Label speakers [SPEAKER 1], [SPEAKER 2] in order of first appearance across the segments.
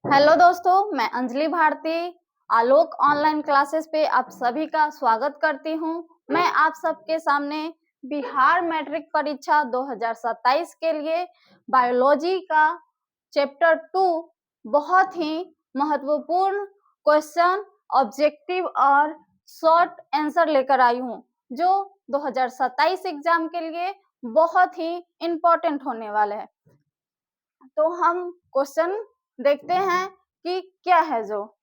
[SPEAKER 1] Hello दोस्तों, मैं अंजलि भारती आलोक online classes पे आप सभी का स्वागत करती हूँ। मैं आप सबके सामने बिहार मैट्रिक परीक्षा 2027 के लिए बायोलॉजी का चैप्टर 2 बहुत ही महत्वपूर्ण क्वेश्चन, ऑब्जेक्टिव और शॉर्ट आंसर लेकर आई हूँ, जो 2027 एग्जाम के लिए बहुत ही इम्पोर्टेंट होने वाले हैं। तो हम क्वेश्चन देखते हैं कि क्या है, जो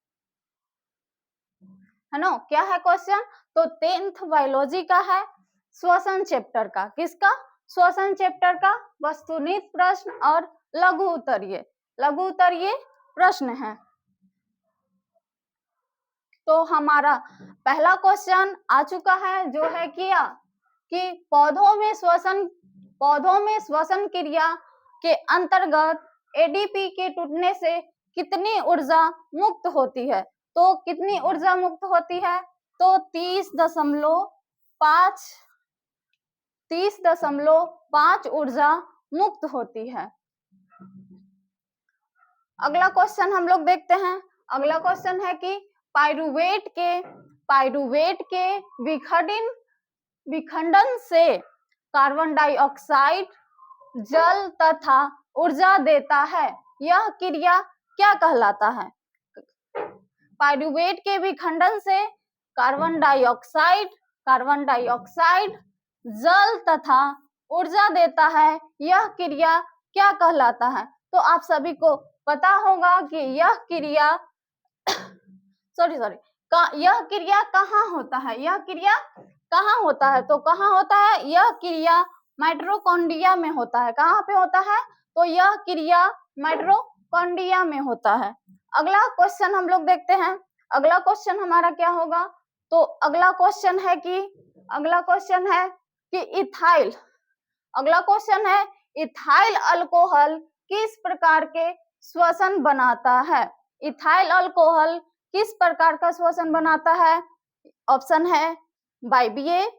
[SPEAKER 1] है ना, क्या है क्वेश्चन। तो 10th बायोलॉजी का है, श्वसन चैप्टर का। किसका? श्वसन चैप्टर का वस्तुनिष्ठ प्रश्न और लघु उत्तरीय प्रश्न है। तो हमारा पहला क्वेश्चन आ चुका है, जो है कि पौधों में श्वसन क्रिया के अंतर्गत एडीपी के टूटने से कितनी ऊर्जा मुक्त होती है। तो कितनी ऊर्जा मुक्त होती है? तो 30.5 ऊर्जा मुक्त होती है। अगला क्वेश्चन हम लोग देखते हैं। अगला क्वेश्चन है कि पाइरूवेट के विखंडन से कार्बन डाइऑक्साइड जल तथा ऊर्जा देता है, यह क्रिया क्या कहलाता है? पाइरूवेट के विखंडन से कार्बन डाइऑक्साइड जल तथा ऊर्जा देता है, यह क्रिया क्या कहलाता है? तो आप सभी को पता होगा कि यह क्रिया यह क्रिया कहाँ होता है। तो कहाँ होता है? यह क्रिया माइटोकॉन्ड्रिया में होता है। कहाँ पे होता है? तो यह क्रिया माइटोकॉन्ड्रिया में होता है। अगला क्वेश्चन हम लोग देखते हैं। अगला क्वेश्चन हमारा क्या होगा? तो अगला क्वेश्चन है कि इथाइल अल्कोहल किस प्रकार के श्वसन बनाता है? इथाइल अल्कोहल किस प्रकार का श्वसन बनाता है? ऑप्शन है वायवीय,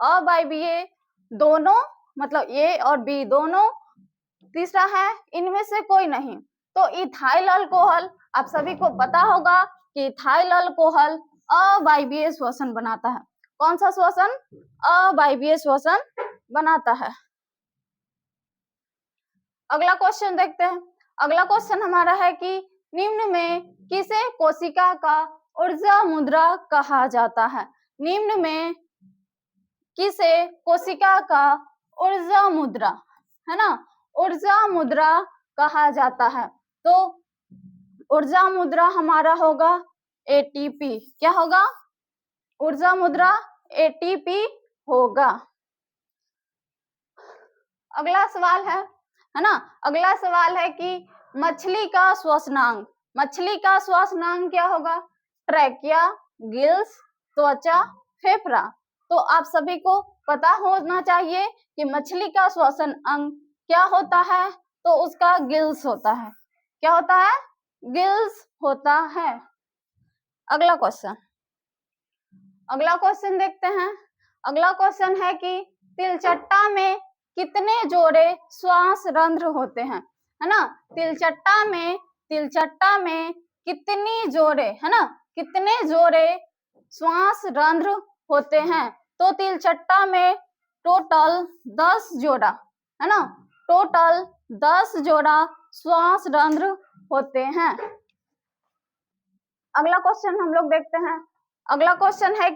[SPEAKER 1] अवायवीय, दोनों, मतलब ए और बी दोनों। तीसरा है इनमें से कोई नहीं। तो इथाइल अल्कोहल, आप सभी को पता होगा कि इथाइल अल्कोहल अवायवीय श्वसन बनाता है। कौन सा श्वसन? अवायवीय श्वसन बनाता है। अगला क्वेश्चन देखते हैं। अगला क्वेश्चन हमारा है कि निम्न में किसे कोशिका का ऊर्जा मुद्रा कहा जाता है? निम्न में किसे कोशिका का ऊर्जा मुद्रा, है ना, ऊर्जा मुद्रा कहा जाता है? तो ऊर्जा मुद्रा हमारा होगा एटीपी। क्या होगा? ऊर्जा मुद्रा एटीपी होगा। अगला सवाल है ना, अगला सवाल है कि मछली का श्वसनांग क्या होगा? ट्रैकिया, गिल्स, त्वचा, फेफड़ा। तो आप सभी को पता होना चाहिए कि मछली का श्वसन अंग क्या होता है। तो उसका गिल्स होता है। क्या होता है? गिल्स होता है। अगला क्वेश्चन देखते हैं। अगला क्वेश्चन है कि तिलचट्टा में कितने जोड़े श्वास रंध्र होते हैं, है ना? तिलचट्टा में कितनी जोड़े, है ना, कितने जोड़े श्वास रंध्र होते हैं? तो तिलचट्टा में टोटल 10 जोड़ा, है ना, टोटल 10 जोड़ा श्वास रंध्र होते हैं। अगला क्वेश्चन हम लोग देखते हैं। अगला क्वेश्चन है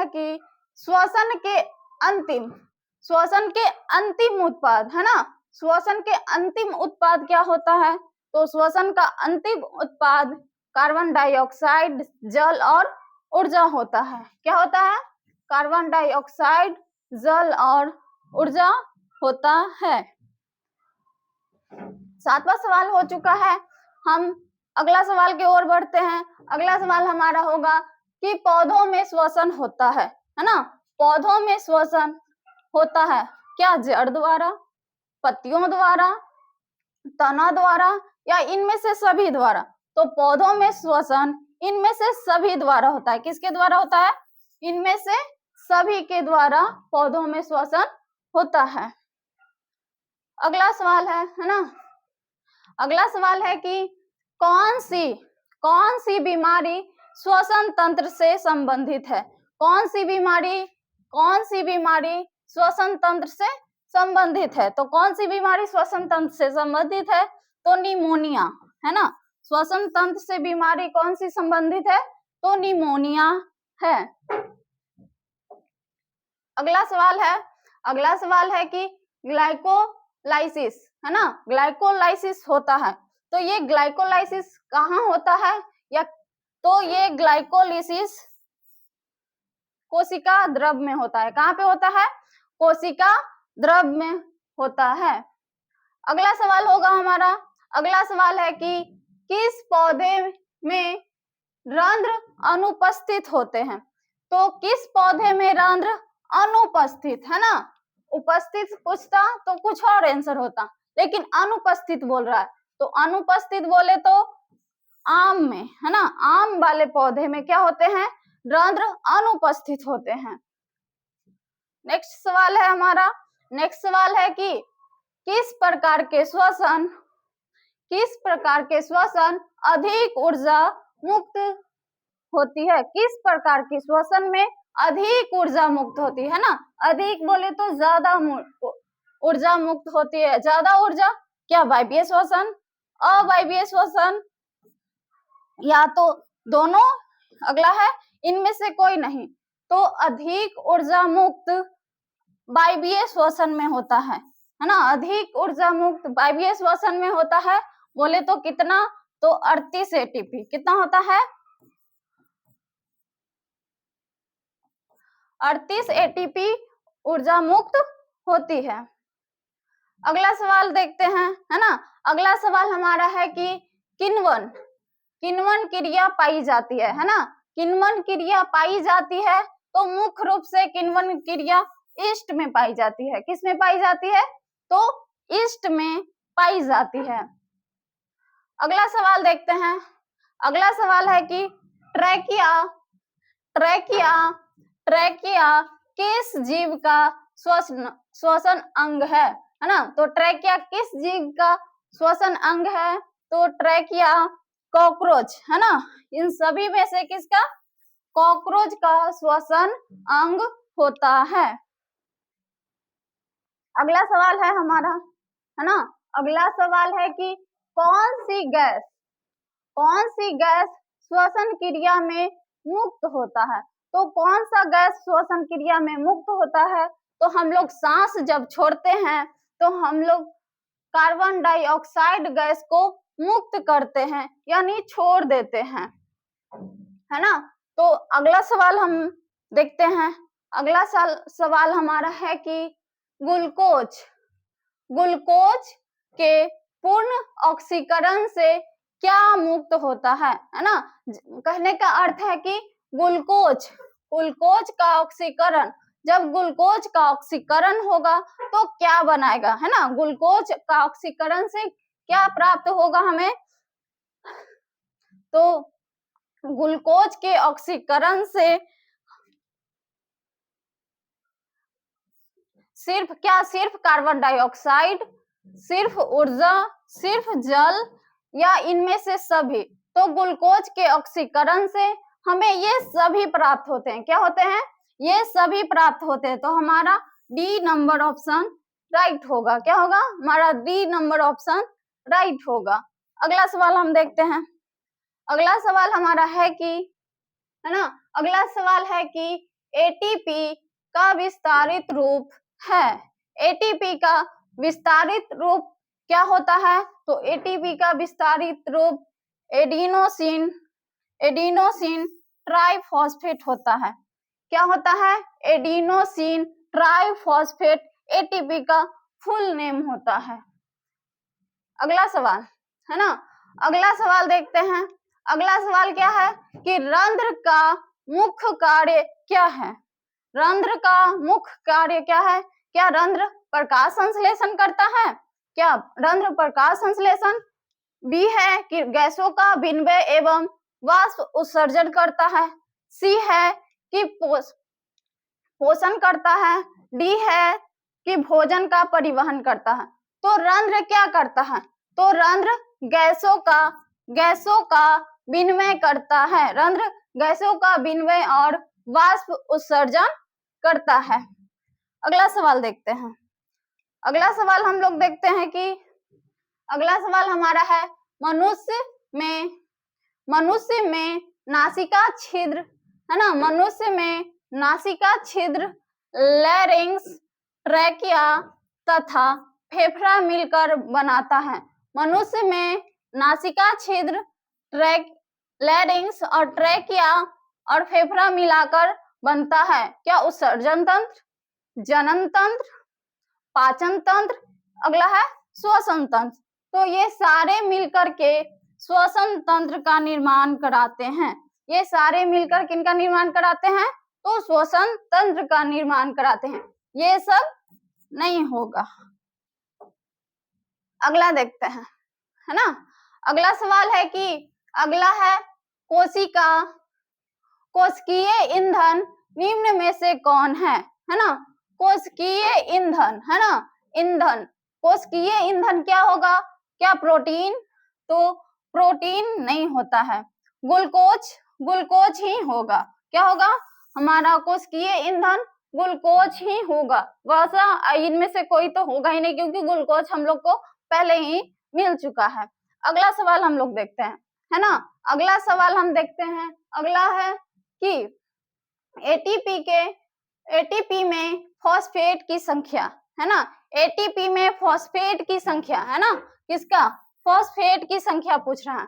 [SPEAKER 1] कि श्वसन के अंतिम उत्पाद, है ना, श्वसन के अंतिम उत्पाद क्या होता है? तो श्वसन का अंतिम उत्पाद कार्बन डाइऑक्साइड, जल और ऊर्जा होता है। क्या होता है? कार्बन डाइऑक्साइड, जल और ऊर्जा होता है। 7वां सवाल हो चुका है। हम अगला सवाल की ओर बढ़ते हैं। अगला सवाल हमारा होगा कि पौधों में श्वसन होता है ना? पौधों में श्वसन होता है क्या? जड़ द्वारा, पत्तियों द्वारा, तना द्वारा, या इनमें से सभी द्वारा? तो पौधों में श्वसन इनमें से सभी द्वारा होता है। किसके द्वारा होता है? इनमें से सभी के द्वारा पौधों में श्वसन होता है। अगला सवाल है ना, अगला सवाल है कि कौन सी बीमारी श्वसन तंत्र से संबंधित है? कौन सी बीमारी श्वसन तंत्र से संबंधित है? तो कौन सी बीमारी श्वसन तंत्र से संबंधित है? तो निमोनिया, है ना। श्वसन तंत्र से बीमारी कौन सी संबंधित है? तो निमोनिया है। अगला सवाल है कि ग्लाइकोलाइसिस, है ना, ग्लाइकोलाइसिस होता है, तो ये ग्लाइकोलाइसिस कहाँ होता है? तो ये ग्लाइकोलाइसिस कोशिका द्रव में होता है। कहाँ पे होता है? कोशिका द्रव में होता है। अगला सवाल है कि किस पौधे में रंध्र अनुपस्थित होते हैं? तो किस पौधे में रंध्र अनुपस्थित, है ना। उपस्थित पूछता तो कुछ और आंसर होता, लेकिन अनुपस्थित बोल रहा है, तो अनुपस्थित बोले तो आम में, है ना, आम वाले पौधे में क्या होते हैं? रंध्र अनुपस्थित होते हैं। नेक्स्ट सवाल है कि किस प्रकार के श्वसन अधिक ऊर्जा मुक्त होती है? किस प्रकार की श्वसन में अधिक ऊर्जा मुक्त होती है ना। अधिक बोले तो ज्यादा ऊर्जा मुक्त होती है। ज्यादा ऊर्जा क्या? वायवीय श्वसन, अवायवीय श्वसन, या तो दोनों। अगला है इनमें से कोई नहीं, तो अधिक ऊर्जा मुक्त वायवीय श्वसन में होता है ना। अधिक ऊर्जा मुक्त वायवीय श्वसन में होता है। बोले तो कितना? तो 38 एटीपी। कितना होता है? 38 एटीपी ऊर्जा मुक्त होती है। अगला सवाल देखते हैं, है ना। अगला सवाल हमारा है कि किण्वन क्रिया पाई जाती है ना। किण्वन क्रिया पाई जाती है तो मुख्य रूप से किण्वन क्रिया ईस्ट में पाई जाती है। किस में पाई जाती है? तो ईस्ट में पाई जाती है। अगला सवाल देखते हैं। अगला सवाल है कि ट्रैकिया किस जीव का श्वसन अंग है ना। तो ट्रैकिया किस जीव का श्वसन अंग है? तो ट्रैकिया कॉकरोच, है ना। इन सभी में से किसका? कॉकरोच का श्वसन अंग होता है। अगला सवाल है हमारा, है ना। अगला सवाल है कि कौन सी गैस श्वसन क्रिया में मुक्त होता है? तो कौन सा गैस श्वसन क्रिया में मुक्त होता है? तो हम लोग सांस जब छोड़ते हैं तो हम लोग कार्बन डाइऑक्साइड गैस को मुक्त करते हैं, यानी छोड़ देते हैं, है ना। तो अगला सवाल हम देखते हैं। अगला सवाल हमारा है कि ग्लूकोज के पूर्ण ऑक्सीकरण से क्या मुक्त होता है ना। कहने का अर्थ है कि ग्लूकोज का ऑक्सीकरण, जब ग्लूकोज का ऑक्सीकरण होगा तो क्या बनाएगा, है ना। ग्लूकोज का ऑक्सीकरण से क्या प्राप्त होगा हमें? तो ग्लूकोज के ऑक्सीकरण से सिर्फ कार्बन डाइऑक्साइड, सिर्फ ऊर्जा, सिर्फ जल, या इनमें से सभी? तो ग्लूकोज के ऑक्सीकरण से हमें ये सभी प्राप्त होते हैं। क्या होते हैं? ये सभी प्राप्त होते हैं। तो हमारा डी नंबर ऑप्शन राइट होगा। क्या होगा? हमारा डी नंबर ऑप्शन राइट होगा। अगला सवाल हम देखते हैं। अगला सवाल हमारा है कि, है ना, अगला सवाल है कि एटीपी का विस्तारित रूप है। एटीपी का विस्तारित रूप क्या होता है? तो एटीपी का विस्तारित रूप एडिनोसिन ट्राइफॉस्फेट होता है। क्या होता है? एडिनोसिन ट्राइफॉस्फेट एटीपी का फुल नेम होता है। अगला सवाल, है ना, अगला सवाल देखते हैं। अगला सवाल क्या है कि रंध्र का मुख्य कार्य क्या है? रंध्र का मुख्य कार्य क्या है? क्या रंध्र प्रकाश संश्लेषण करता है? क्या रंध्र प्रकाश संश्लेषण? बी है कि गैसों का विनिमय एवं वाष्प उत्सर्जन करता है। सी है कि पोषण करता है। डी है कि भोजन का परिवहन करता है। तो रंध्र क्या करता है? तो रंध्र गैसों का विनिमय करता है। रंध्र गैसों का विनिमय और वाष्प उत्सर्जन करता है। अगला सवाल देखते हैं। अगला सवाल हम लोग देखते हैं कि अगला सवाल हमारा है मनुष्य में नासिका छिद्र, है ना, मनुष्य में नासिका छिद्र, लैरिंक्स, ट्रैकिया तथा फेफड़ा मिलकर बनाता है। मनुष्य में नासिका छिद्र, लैरिंक्स और ट्रैकिया और फेफड़ा मिलाकर बनता है। क्या? उत्सर्जन तंत्र, जनन तंत्र, पाचन तंत्र, अगला है श्वसन तंत्र। तो ये सारे मिलकर के श्वसन तंत्र का निर्माण कराते हैं। ये सारे मिलकर किनका निर्माण कराते हैं? तो श्वसन तंत्र का निर्माण कराते हैं। ये सब नहीं होगा। अगला देखते हैं, है ना। अगला सवाल है कि अगला है कोशिकीय ईंधन निम्न में से कौन है ना। कोशिकीय ईंधन, है ना, ईंधन, कोशिकीय ईंधन क्या होगा? क्या प्रोटीन? तो प्रोटीन नहीं होता है, ग्लूकोज ही होगा। क्या होगा? हमारा कोशिकीय ईंधन ग्लूकोज ही होगा। वैसा इनमें से कोई तो होगा ही नहीं, क्योंकि ग्लूकोज हम लोग को पहले ही मिल चुका है। अगला सवाल हम लोग देखते हैं, है ना। अगला सवाल हम देखते हैं, अगला है कि एटीपी में फॉस्फेट की संख्या, है ना, एटीपी में फॉस्फेट की संख्या, है ना, किसका? फॉस्फेट की संख्या पूछ रहा है।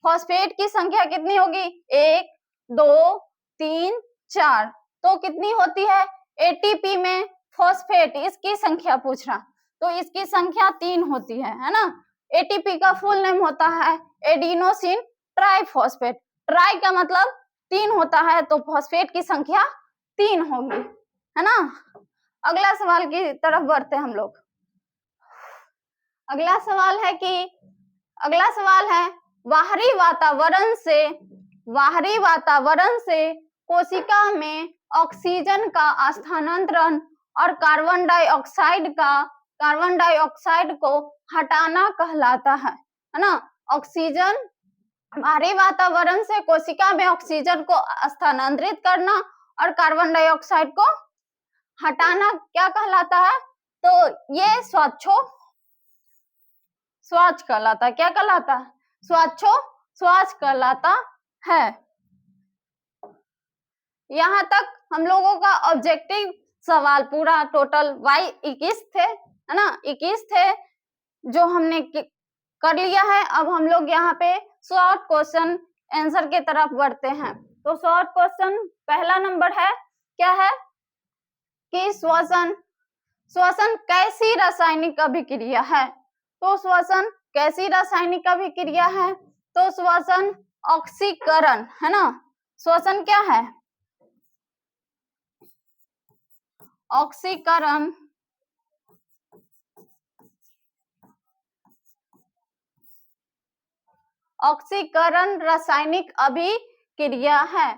[SPEAKER 1] फॉस्फेट की संख्या कितनी होगी? 1 2 3 4। तो कितनी होती है एटीपी में फॉस्फेट? इसकी संख्या पूछ रहा, तो इसकी संख्या 3 होती है ना। एटीपी का फुल नेम होता है एडिनोसिन ट्राइफॉस्फेट। ट्राई का मतलब 3 होता है, तो फॉस्फेट की संख्या 3 होगी, है ना। अगला सवाल की तरफ बढ़ते हैं हम लोग। अगला सवाल है बाहरी वातावरण से कोशिका में ऑक्सीजन का स्थानांतरण और कार्बन डाइऑक्साइड को हटाना कहलाता है ना। ऑक्सीजन, बाहरी वातावरण से कोशिका में ऑक्सीजन को स्थानांतरित करना और कार्बन डाइऑक्साइड को हटाना क्या कहलाता है? तो ये स्वच्छ कहलाता है। क्या कहलाता है? स्वच्छ कहलाता है। यहाँ तक हम लोगों का ऑब्जेक्टिव सवाल पूरा टोटल 21 थे, है ना, 21 थे जो हमने कर लिया है। अब हम लोग यहाँ पे शॉर्ट क्वेश्चन आंसर के तरफ बढ़ते हैं। तो शॉर्ट क्वेश्चन पहला नंबर है, क्या है कि श्वसन कैसी रासायनिक अभिक्रिया है? तो श्वसन कैसी रासायनिक अभिक्रिया है? तो श्वसन ऑक्सीकरण, है ना। श्वसन क्या है? ऑक्सीकरण। ऑक्सीकरण रासायनिक अभिक्रिया है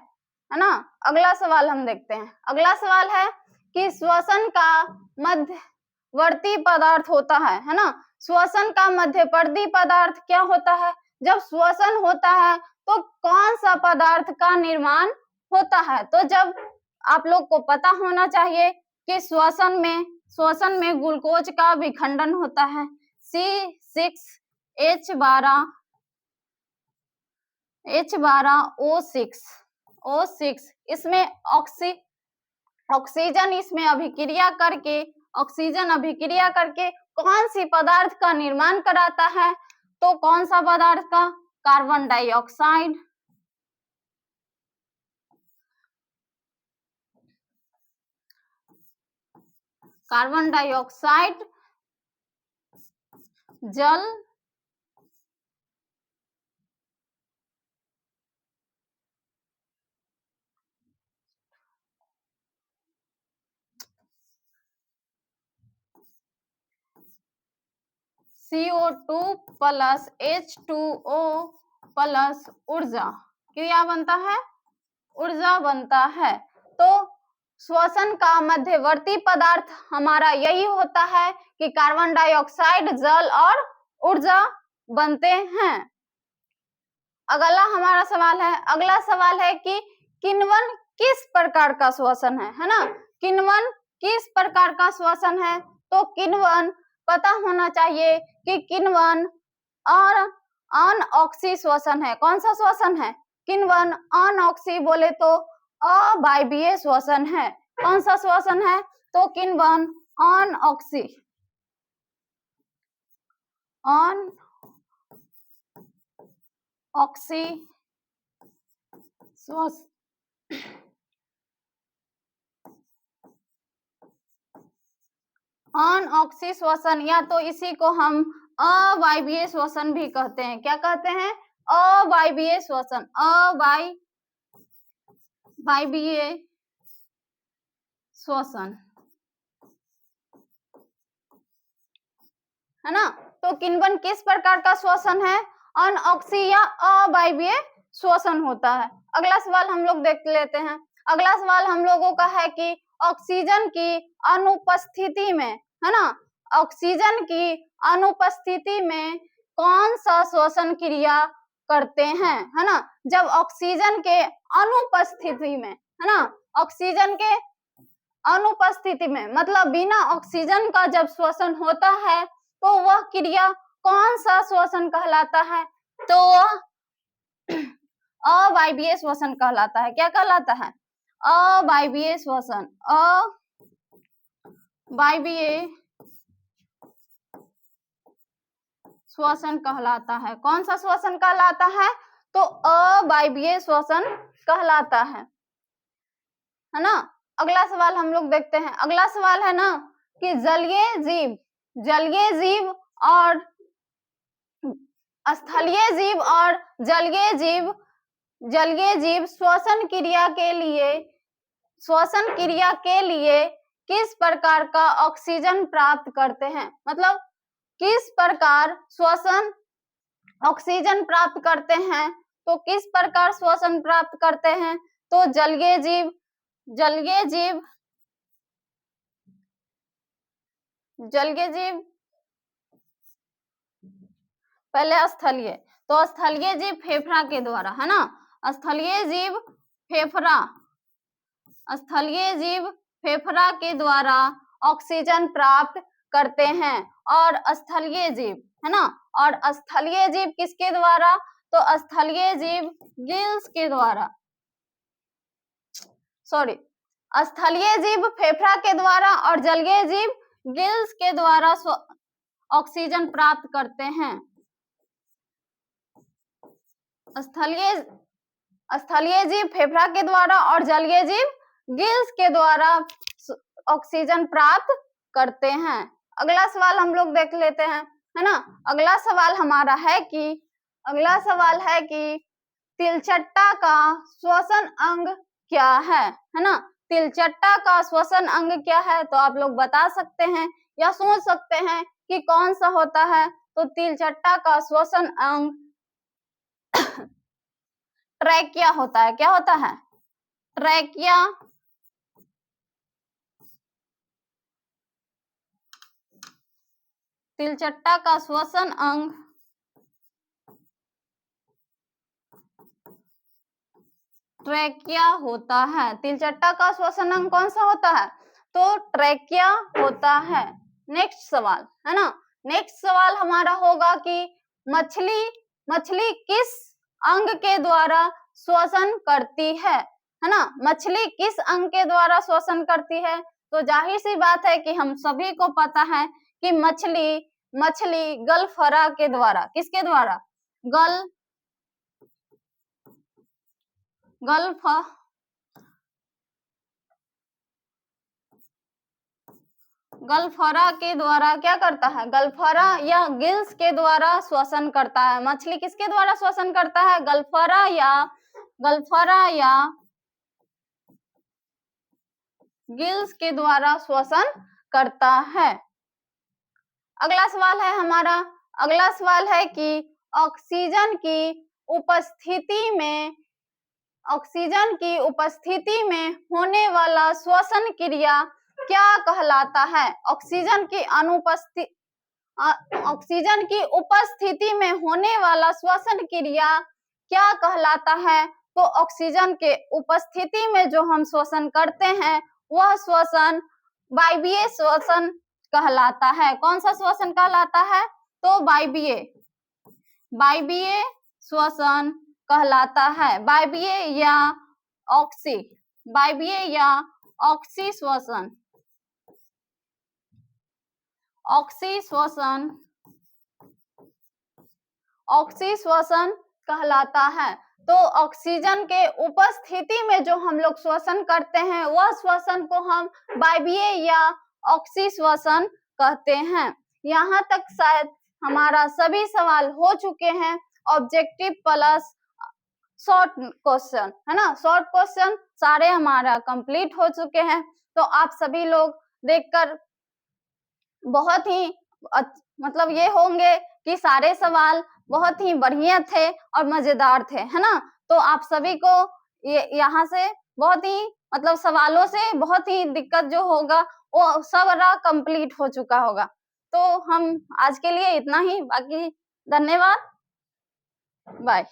[SPEAKER 1] ना। अगला सवाल हम देखते हैं। अगला सवाल है कि श्वसन का मध्यवर्ती पदार्थ होता है ना। श्वसन का मध्यवर्ती पदार्थ क्या होता है? जब श्वसन होता है तो कौन सा पदार्थ का निर्माण होता है? तो जब आप लोग को पता होना चाहिए कि श्वसन में ग्लूकोज का विखंडन होता है, C6H12O6। इसमें ऑक्सीजन इसमें अभिक्रिया करके कौन सी पदार्थ का निर्माण कराता है? तो कौन सा पदार्थ का? Carbon dioxide. कार्बन डाइऑक्साइड, जल, CO2 प्लस H2O प्लस ऊर्जा, क्या बनता है? ऊर्जा बनता है। तो श्वसन का मध्यवर्ती पदार्थ हमारा यही होता है कि कार्बन डाइऑक्साइड, जल और ऊर्जा बनते हैं। अगला हमारा सवाल है, अगला सवाल है कि किण्वन किस प्रकार का श्वसन है ना? किण्वन किस प्रकार का श्वसन है? तो किण्वन पता होना चाहिए कि किण्वन और अनऑक्सी श्वसन है। कौन सा श्वसन है? किण्वन अनऑक्सी बोले तो अवायवीय श्वसन है। कौन सा श्वसन है? तो किण्वन अनऑक्सी, अनऑक्सी श्वसन, अनऑक्सी श्वसन या तो इसी को हम अवायवीय श्वसन भी कहते हैं। क्या कहते हैं? अवायवीय श्वसन, अवायवीय श्वसन, है ना? तो किण्वन किस प्रकार का श्वसन है? अनऑक्सी या अवायवीय श्वसन होता है। अगला सवाल हम लोग देख लेते हैं। अगला सवाल हम लोगों का है कि ऑक्सीजन की अनुपस्थिति में, है ना, ऑक्सीजन की अनुपस्थिति में कौन सा श्वसन क्रिया करते हैं, है ना? जब ऑक्सीजन के अनुपस्थिति में, है ना, ऑक्सीजन के अनुपस्थिति में मतलब बिना ऑक्सीजन का जब श्वसन होता है तो वह क्रिया कौन सा श्वसन कहलाता है? तो अवायवीय श्वसन कहलाता है। क्या कहलाता है? अवायवीय श्वसन, अवायवीय श्वसन कहलाता है। कौन सा श्वसन कहलाता है? तो अवायवीय श्वसन कहलाता है ना? अगला सवाल हम लोग देखते हैं। अगला सवाल है ना कि जलीय जीव और स्थलीय जीव और जलीय जीव श्वसन क्रिया के लिए किस प्रकार का ऑक्सीजन प्राप्त करते हैं? मतलब किस प्रकार श्वसन ऑक्सीजन प्राप्त करते हैं? तो किस प्रकार श्वसन प्राप्त करते हैं? तो जलीय जीव पहले स्थलीय, तो स्थलीय जीव फेफड़ा के द्वारा, है ना? स्थलीय जीव फेफड़ा के द्वारा ऑक्सीजन प्राप्त करते हैं। और स्थलीय जीव, है ना, और स्थलीय जीव किसके द्वारा? तो स्थलीय जीव गिल्स के द्वारा, सॉरी, स्थलीय जीव फेफड़ा के द्वारा और जलीय जीव गिल्स के द्वारा ऑक्सीजन प्राप्त करते हैं। स्थलीय जीव फेफड़ा के द्वारा और जलीय जीव गिल्स के द्वारा ऑक्सीजन प्राप्त करते हैं। अगला सवाल हम लोग देख लेते हैं, है ना? अगला सवाल हमारा है कि तिलचट्टा का श्वसन अंग क्या है ना? तिलचट्टा का श्वसन अंग क्या है? तो आप लोग बता सकते हैं या सोच सकते हैं कि कौन सा होता है। तो तिलचट्टा का श्वसन अंग ट्रैकिया होता है। क्या होता है? ट्रैकिया। तिलचट्टा का श्वसन अंग ट्रैकिया होता है। तिलचट्टा का श्वसन अंग कौन सा होता है? तो ट्रैकिया होता है। नेक्स्ट सवाल, है ना? नेक्स्ट सवाल हमारा होगा कि मछली किस अंग के द्वारा श्वसन करती है ना? मछली किस अंग के द्वारा श्वसन करती है? तो जाहिर सी बात है कि हम सभी को पता है कि मछली गलफरा के द्वारा, किसके द्वारा? गलफरा के द्वारा क्या करता है? गलफरा या गिल्स के द्वारा श्वसन करता है। मछली किसके द्वारा श्वसन करता है? गलफरा या गिल्स के द्वारा श्वसन करता है। अगला सवाल है हमारा, अगला सवाल है कि ऑक्सीजन की उपस्थिति में होने वाला श्वसन क्रिया क्या कहलाता है? ऑक्सीजन की ऑक्सीजन की उपस्थिति में होने वाला श्वसन क्रिया क्या कहलाता है? तो ऑक्सीजन के उपस्थिति में जो हम श्वसन करते हैं वह श्वसन वायवीय श्वसन कहलाता है। कौन सा श्वसन कहलाता है? तो वायवीय श्वसन कहलाता है। वायवीय या ऑक्सी श्वसन कहलाता है। तो ऑक्सीजन के उपस्थिति में जो हम लोग श्वसन करते हैं वह श्वसन को हम वायवीय या ऑक्सी श्वसन कहते हैं। यहाँ तक शायद हमारा सभी सवाल हो चुके हैं। ऑब्जेक्टिव प्लस शॉर्ट क्वेश्चन है ना, शॉर्ट क्वेश्चन सारे हमारा कंप्लीट हो चुके हैं। तो आप सभी लोग देखकर बहुत ही मतलब ये होंगे कि सारे सवाल बहुत ही बढ़िया थे और मजेदार थे, है ना। तो आप सभी को यहाँ से बहुत ही मतलब सवालों से बहुत ही दिक्कत जो होगा वो सारा कंप्लीट हो चुका होगा। तो हम आज के लिए इतना ही, बाकी धन्यवाद, बाय।